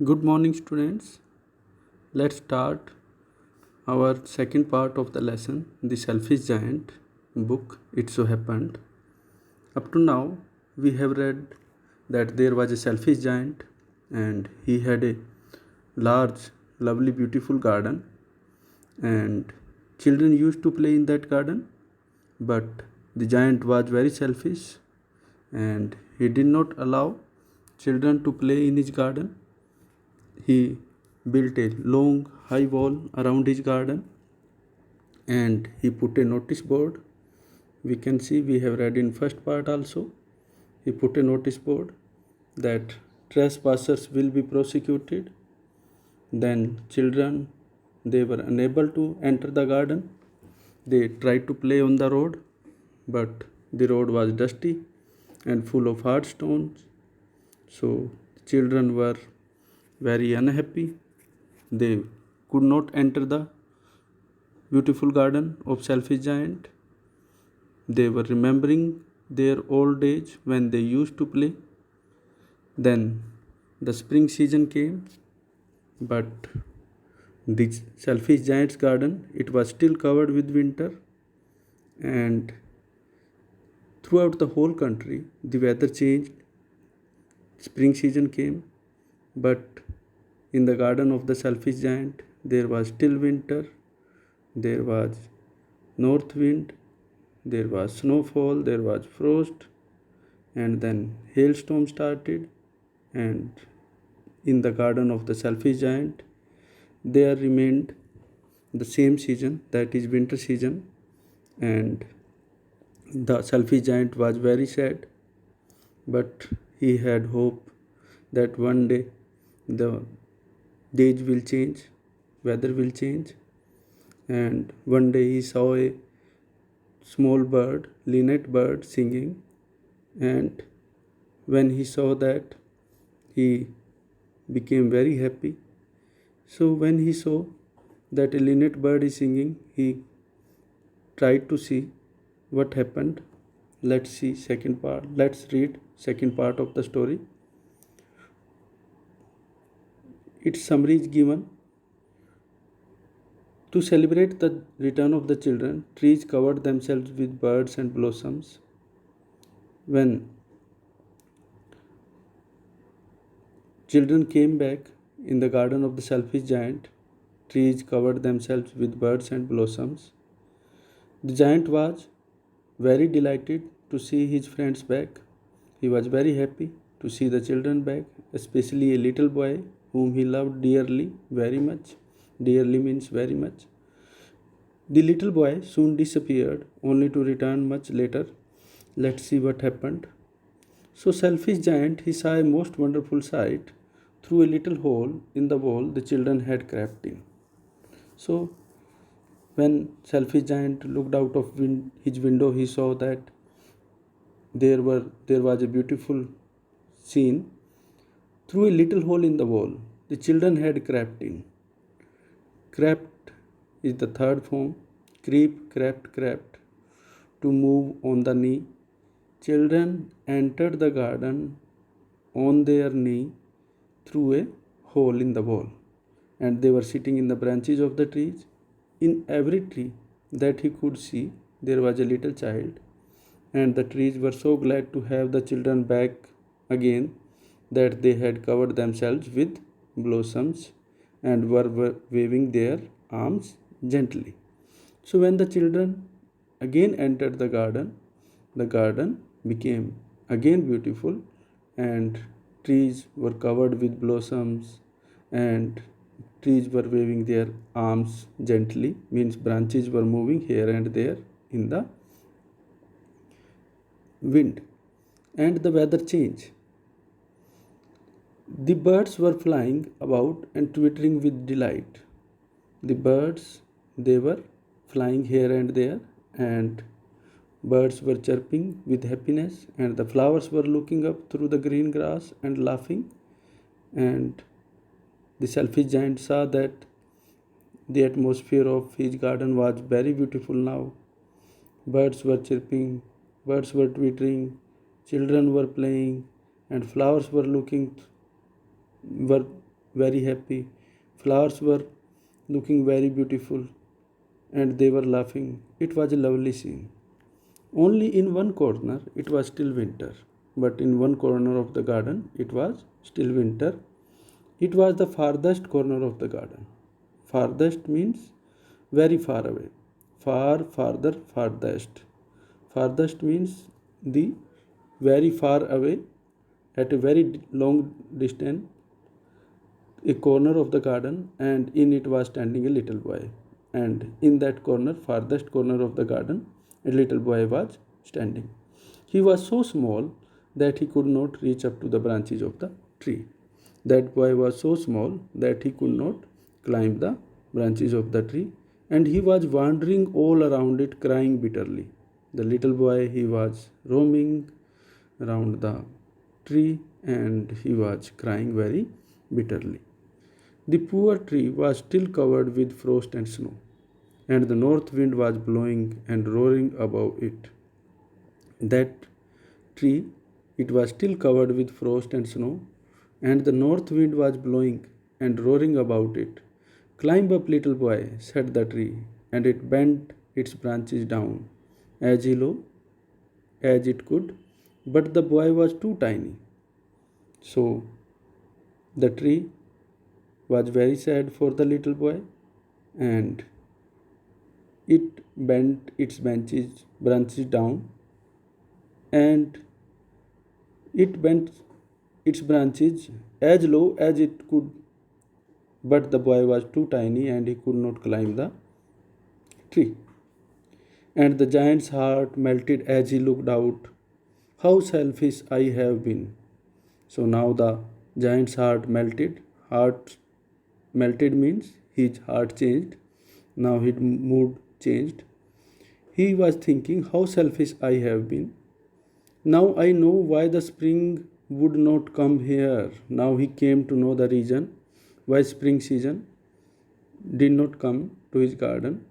Good morning, students. Let's start our second part of the lesson, The Selfish Giant book. It so happened. Up to now, we have read that there was a selfish giant and he had a large, lovely, beautiful garden, and children used to play in that garden. But the giant was very selfish and he did not allow children to play in his garden. He built a long, high wall around his garden and he put a notice board. We can see we have read in first part also. He put a notice board that trespassers will be prosecuted. Then children, they were unable to enter the garden. They tried to play on the road, but the road was dusty and full of hard stones. So children were very unhappy. They could not enter the beautiful garden of selfish giant. They were remembering their old age when they used to play. Then the spring season came, but the selfish giant's garden, it was still covered with winter, and throughout the whole country the weather changed. Spring season came, but in the garden of the selfish giant there was still winter. There was north wind, there was snowfall, there was frost, and then hailstorm started. And in the garden of the selfish giant there remained the same season, that is winter season. And the selfish giant was very sad, but he had hope that one day the days will change, weather will change. And one day he saw a small bird, linnet bird, singing. And when he saw that, he became very happy. So when he saw that a linnet bird is singing, he tried to see what happened. Let's see second part. Let's read second part of the story. Its summary is given. To celebrate the return of the children, trees covered themselves with birds and blossoms. When children came back in the garden of the selfish giant, trees covered themselves with birds and blossoms. The giant was very delighted to see his friends back. He was very happy to see the children back, especially a little boy whom he loved dearly, very much. Dearly means very much. The little boy soon disappeared, only to return much later. Let's see what happened. So, selfish giant, he saw a most wonderful sight. Through a little hole in the wall, the children had crept in. So, when selfish giant looked out of his window, he saw that there was a beautiful scene. Through a little hole in the wall, the children had crept in. Crept is the third form. Creep, crept, crept. To move on the knee. Children entered the garden on their knee through a hole in the wall, and they were sitting in the branches of the trees. In every tree that he could see, there was a little child, and the trees were so glad to have the children back again that they had covered themselves with blossoms and were waving their arms gently. So, when the children again entered the garden became again beautiful, and trees were covered with blossoms, and trees were waving their arms gently, means branches were moving here and there in the wind, and the weather changed. The birds were flying about and twittering with delight. The birds, they were flying here and there, and birds were chirping with happiness, and the flowers were looking up through the green grass and laughing. And the selfish giant saw that the atmosphere of his garden was very beautiful now. Birds were chirping, birds were twittering, children were playing, and flowers were very happy. Flowers were looking very beautiful and they were laughing. It was a lovely scene. Only in one corner it was still winter, but in one corner of the garden it was still winter. It was the farthest corner of the garden. Farthest means very far away. Far, farther, farthest. Farthest means the very far away at a very long distance, a corner of the garden, and in it was standing a little boy. And in that corner, farthest corner of the garden, a little boy was standing. He was so small that he could not reach up to the branches of the tree. That boy was so small that he could not climb the branches of the tree, and he was wandering all around it, crying bitterly. The little boy, he was roaming around the tree and he was crying very bitterly. The poor tree was still covered with frost and snow, and the north wind was blowing and roaring above it. That tree, it was still covered with frost and snow, and the north wind was blowing and roaring about it. Climb up, little boy, said the tree, and it bent its branches down as low as it could, but the boy was too tiny. So the tree was very sad for the little boy, and it bent its branches down, and it bent its branches as low as it could, but the boy was too tiny and he could not climb the tree. And the giant's heart melted as he looked out. How selfish I have been. So now the giant's heart melted. Heart melted means his heart changed. Now his mood changed. He was thinking, how selfish I have been. Now I know why the spring would not come here. Now he came to know the reason why spring season did not come to his garden.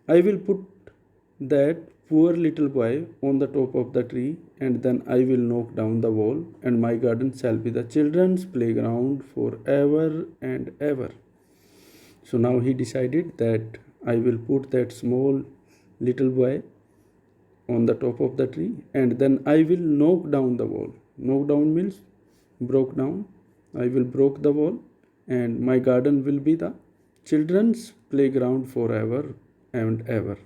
I will put that poor little boy on the top of the tree, and then I will knock down the wall, and my garden shall be the children's playground forever and ever. So now he decided that I will put that small little boy on the top of the tree, and then I will knock down the wall. Knock down means broke down. I will broke the wall, and my garden will be the children's playground forever and ever.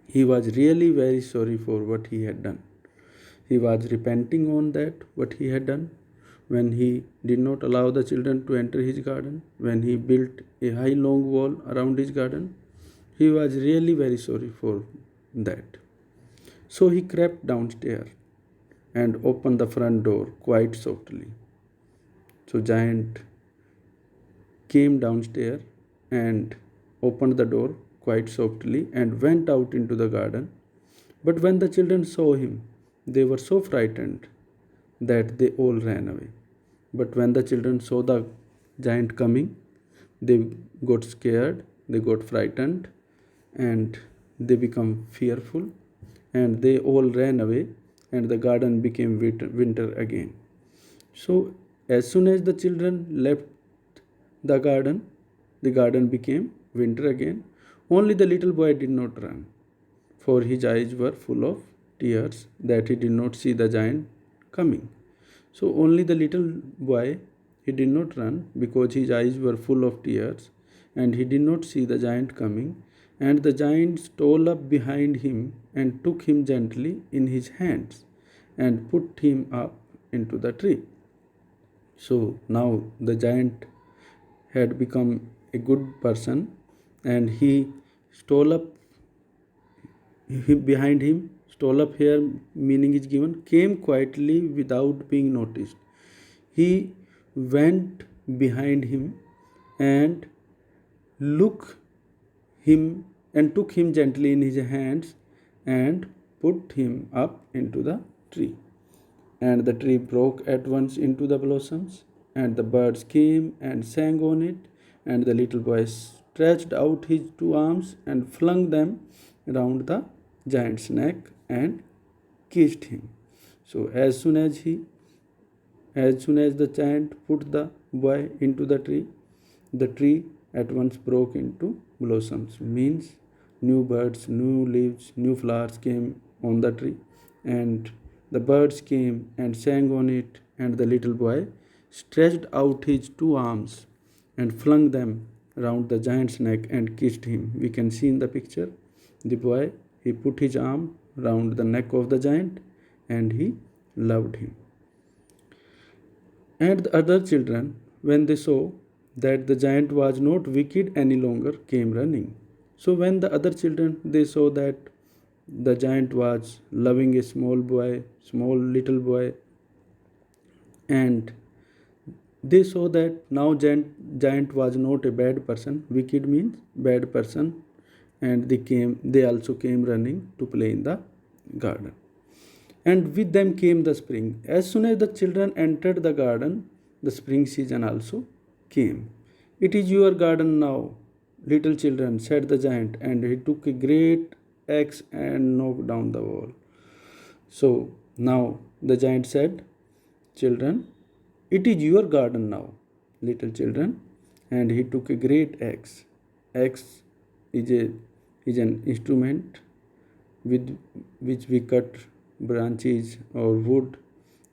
He was really very sorry for what he had done. He was repenting on that, what he had done, when he did not allow the children to enter his garden, when he built a high long wall around his garden. He was really very sorry for that. So he crept downstairs and opened the front door quite softly. So giant came downstairs and opened the door quite softly and went out into the garden. But when the children saw him, they were so frightened that they all ran away. But when the children saw the giant coming, they got scared, they got frightened, and they become fearful, and they all ran away, and the garden became winter again. So as soon as the children left the garden became winter again. Only the little boy did not run, for his eyes were full of tears that he did not see the giant coming. So only the little boy, he did not run because his eyes were full of tears and he did not see the giant coming. And the giant stole up behind him and took him gently in his hands and put him up into the tree. So now the giant had become a good person, and he stole up behind him. Stole up here meaning is given, came quietly without being noticed. He went behind him and look him and took him gently in his hands and put him up into the tree. And the tree broke at once into the blossoms, and the birds came and sang on it, and the little boy stretched out his two arms and flung them round the giant's neck and kissed him. So as soon as the giant put the boy into the tree at once broke into blossoms, means new birds, new leaves, new flowers came on the tree, and the birds came and sang on it, and the little boy stretched out his two arms and flung them round the giant's neck and kissed him. We can see in the picture the boy, he put his arm round the neck of the giant and he loved him. And the other children, when they saw that the giant was not wicked any longer, came running. So when the other children they saw that the giant was loving a small little boy, and they saw that now giant was not a bad person. Wicked means bad person, and they also came running to play in the garden. And with them came the spring. As soon as the children entered the garden, the spring season also came. It is your garden now, little children, said the giant, and he took a great axe and knocked down the wall. So now the giant said, children, it is your garden now, little children, and he took a great axe. Axe is an instrument with which we cut branches or wood.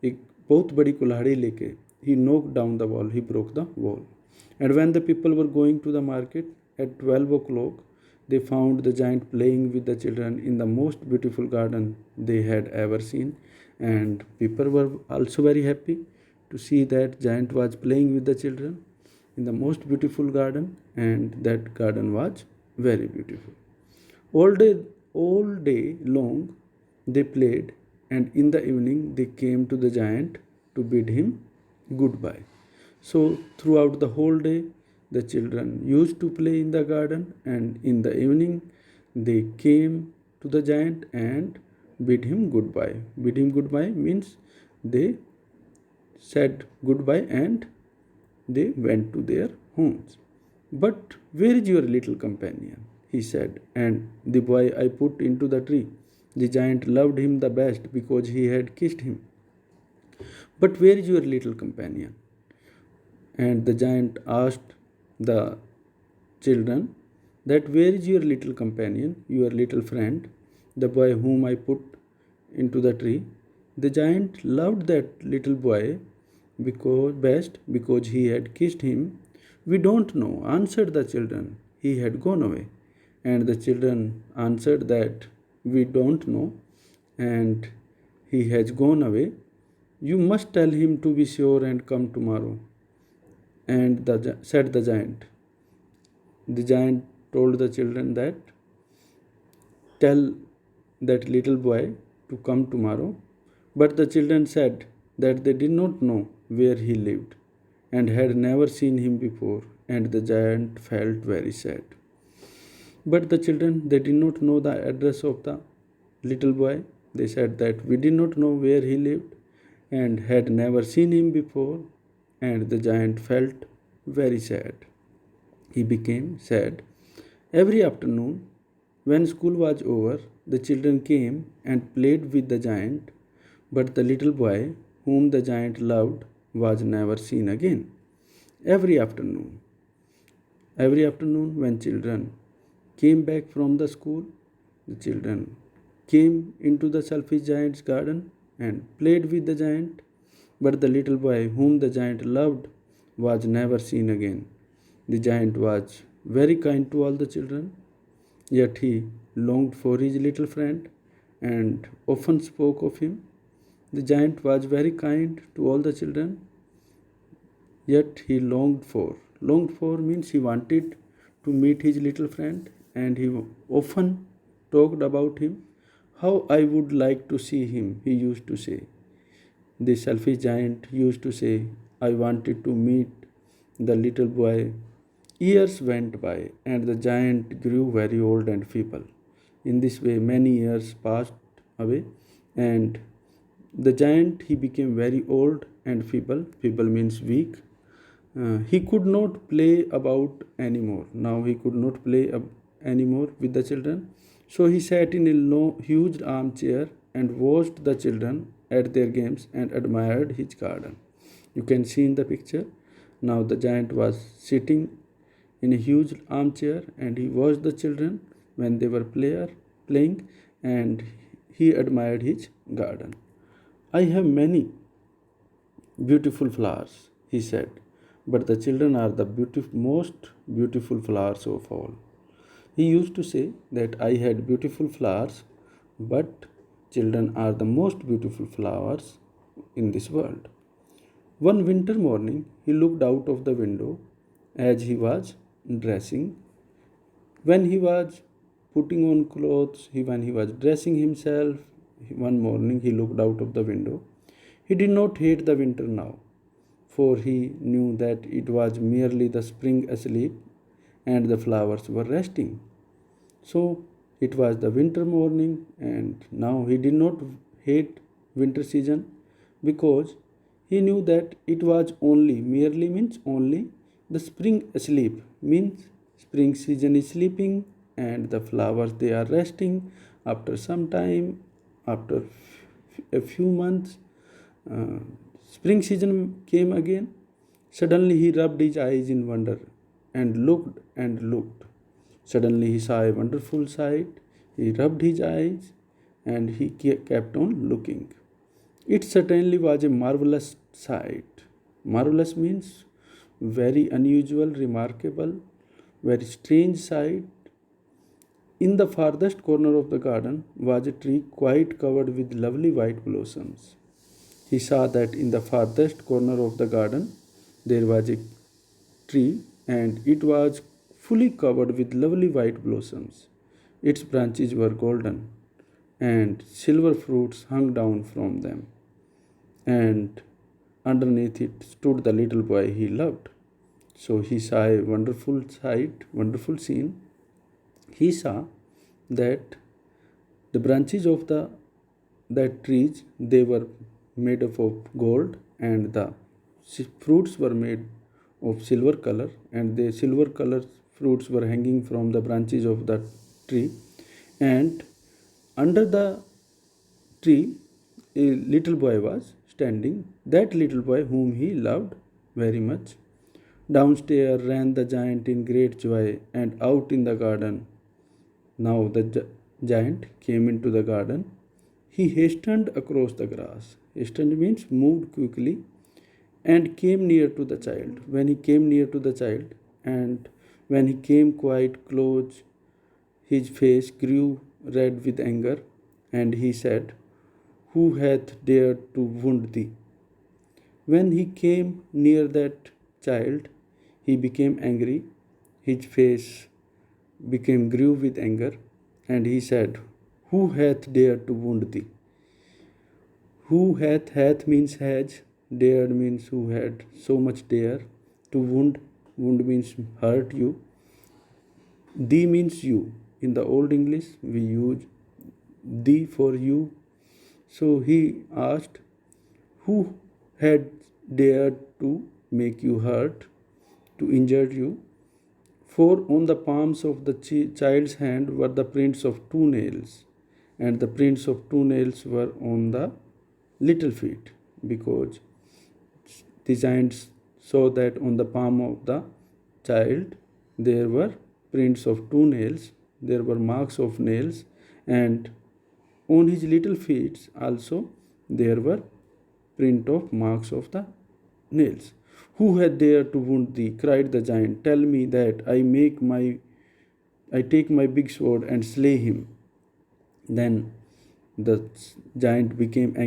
एक बहुत बड़ी कुल्हाड़ी लेके he knocked down the wall, he broke the wall. And when the people were going to the market at 12 o'clock, they found the giant playing with the children in the most beautiful garden they had ever seen. And people were also very happy to see that giant was playing with the children in the most beautiful garden, and that garden was very beautiful. All day long they played, and in the evening they came to the giant to bid him goodbye. So throughout the whole day the children used to play in the garden, and in the evening they came to the giant and bid him goodbye. Bid him goodbye means they said goodbye and they went to their homes. But where is your little companion? He said, and the boy I put into the tree. The giant loved him the best because he had kissed him. But where is your little companion? And the giant asked the children that where is your little companion, your little friend, the boy whom I put into the tree? The giant loved that little boy because he had kissed him. We don't know, answered the children. He had gone away. And the children answered that we don't know, and he has gone away. You must tell him to be sure and come tomorrow. And said the giant. The giant told the children that tell that little boy to come tomorrow. But the children said that they did not know where he lived and had never seen him before, and the giant felt very sad. But the children, they did not know the address of the little boy. They said that we did not know where he lived and had never seen him before, and the giant felt very sad. He became sad. Every afternoon, when school was over, the children came and played with the giant, but the little boy, whom the giant loved, was never seen again. Every afternoon, when children came back from the school, the children came into the selfish giant's garden and played with the giant, but the little boy whom the giant loved was never seen again. The giant was very kind to all the children, yet he longed for his little friend and often spoke of him. The giant was very kind to all the children, yet he longed for. Longed for means he wanted to meet his little friend, and he often talked about him. How I would like to see him, he used to say. The selfish giant used to say, I wanted to meet the little boy. Years went by, and the giant grew very old and feeble. In this way, many years passed away, and the giant, he became very old and feeble. Feeble means weak. He could not play about anymore. Now he could not play anymore with the children. So he sat in a huge armchair and watched the children at their games and admired his garden. You can see in the picture. Now the giant was sitting in a huge armchair and he watched the children when they were playing and he admired his garden. I have many beautiful flowers, he said, but the children are the most beautiful flowers of all. He used to say that I had beautiful flowers, but children are the most beautiful flowers in this world. One winter morning, he looked out of the window as he was dressing. When he was putting on clothes, when he was dressing himself, one morning he looked out of the window. He did not hate the winter now, for he knew that it was merely the spring asleep and the flowers were resting. So it was the winter morning, and now he did not hate winter season because he knew that it was only merely means only the spring asleep means spring season is sleeping and the flowers they are resting after some time, after a few months. uh, Spring season came again. Suddenly he rubbed his eyes in wonder and looked and looked. Suddenly he saw a wonderful sight. He rubbed his eyes and he kept on looking. It certainly was a marvelous sight. Marvelous means very unusual, remarkable, very strange sight. In the farthest corner of the garden was a tree quite covered with lovely white blossoms. He saw that in the farthest corner of the garden there was a tree and it was fully covered with lovely white blossoms. Its branches were golden and silver fruits hung down from them. And underneath it stood the little boy he loved. So he saw a wonderful sight, wonderful scene. He saw that the branches of the that trees they were made up of gold and the fruits were made of silver color and the silver color fruits were hanging from the branches of the tree, and under the tree a little boy was standing, that little boy whom he loved very much. Downstairs ran the giant in great joy and out in the garden. Now the giant came into the garden. He hastened across the grass. Hastened means moved quickly and came near to the child. When he came near to the child and when he came quite close, his face grew red with anger and he said, "Who hath dared to wound thee?" When he came near that child, he became angry. His face became grew with anger, and he said, "Who hath dared to wound thee?" Who hath means has, dared means who had so much dare. To wound means hurt you. Thee means you. In the old English, we use thee for you. So he asked, who had dared to make you hurt, to injure you? For on the palms of the child's hand were the prints of two nails, and the prints of two nails were on the little feet, because the giants saw that on the palm of the child there were prints of two nails, there were marks of nails, and on his little feet also there were print of marks of the nails. Who had dared to wound thee? Cried the giant. Tell me that I take my big sword and slay him. Then the giant became angry.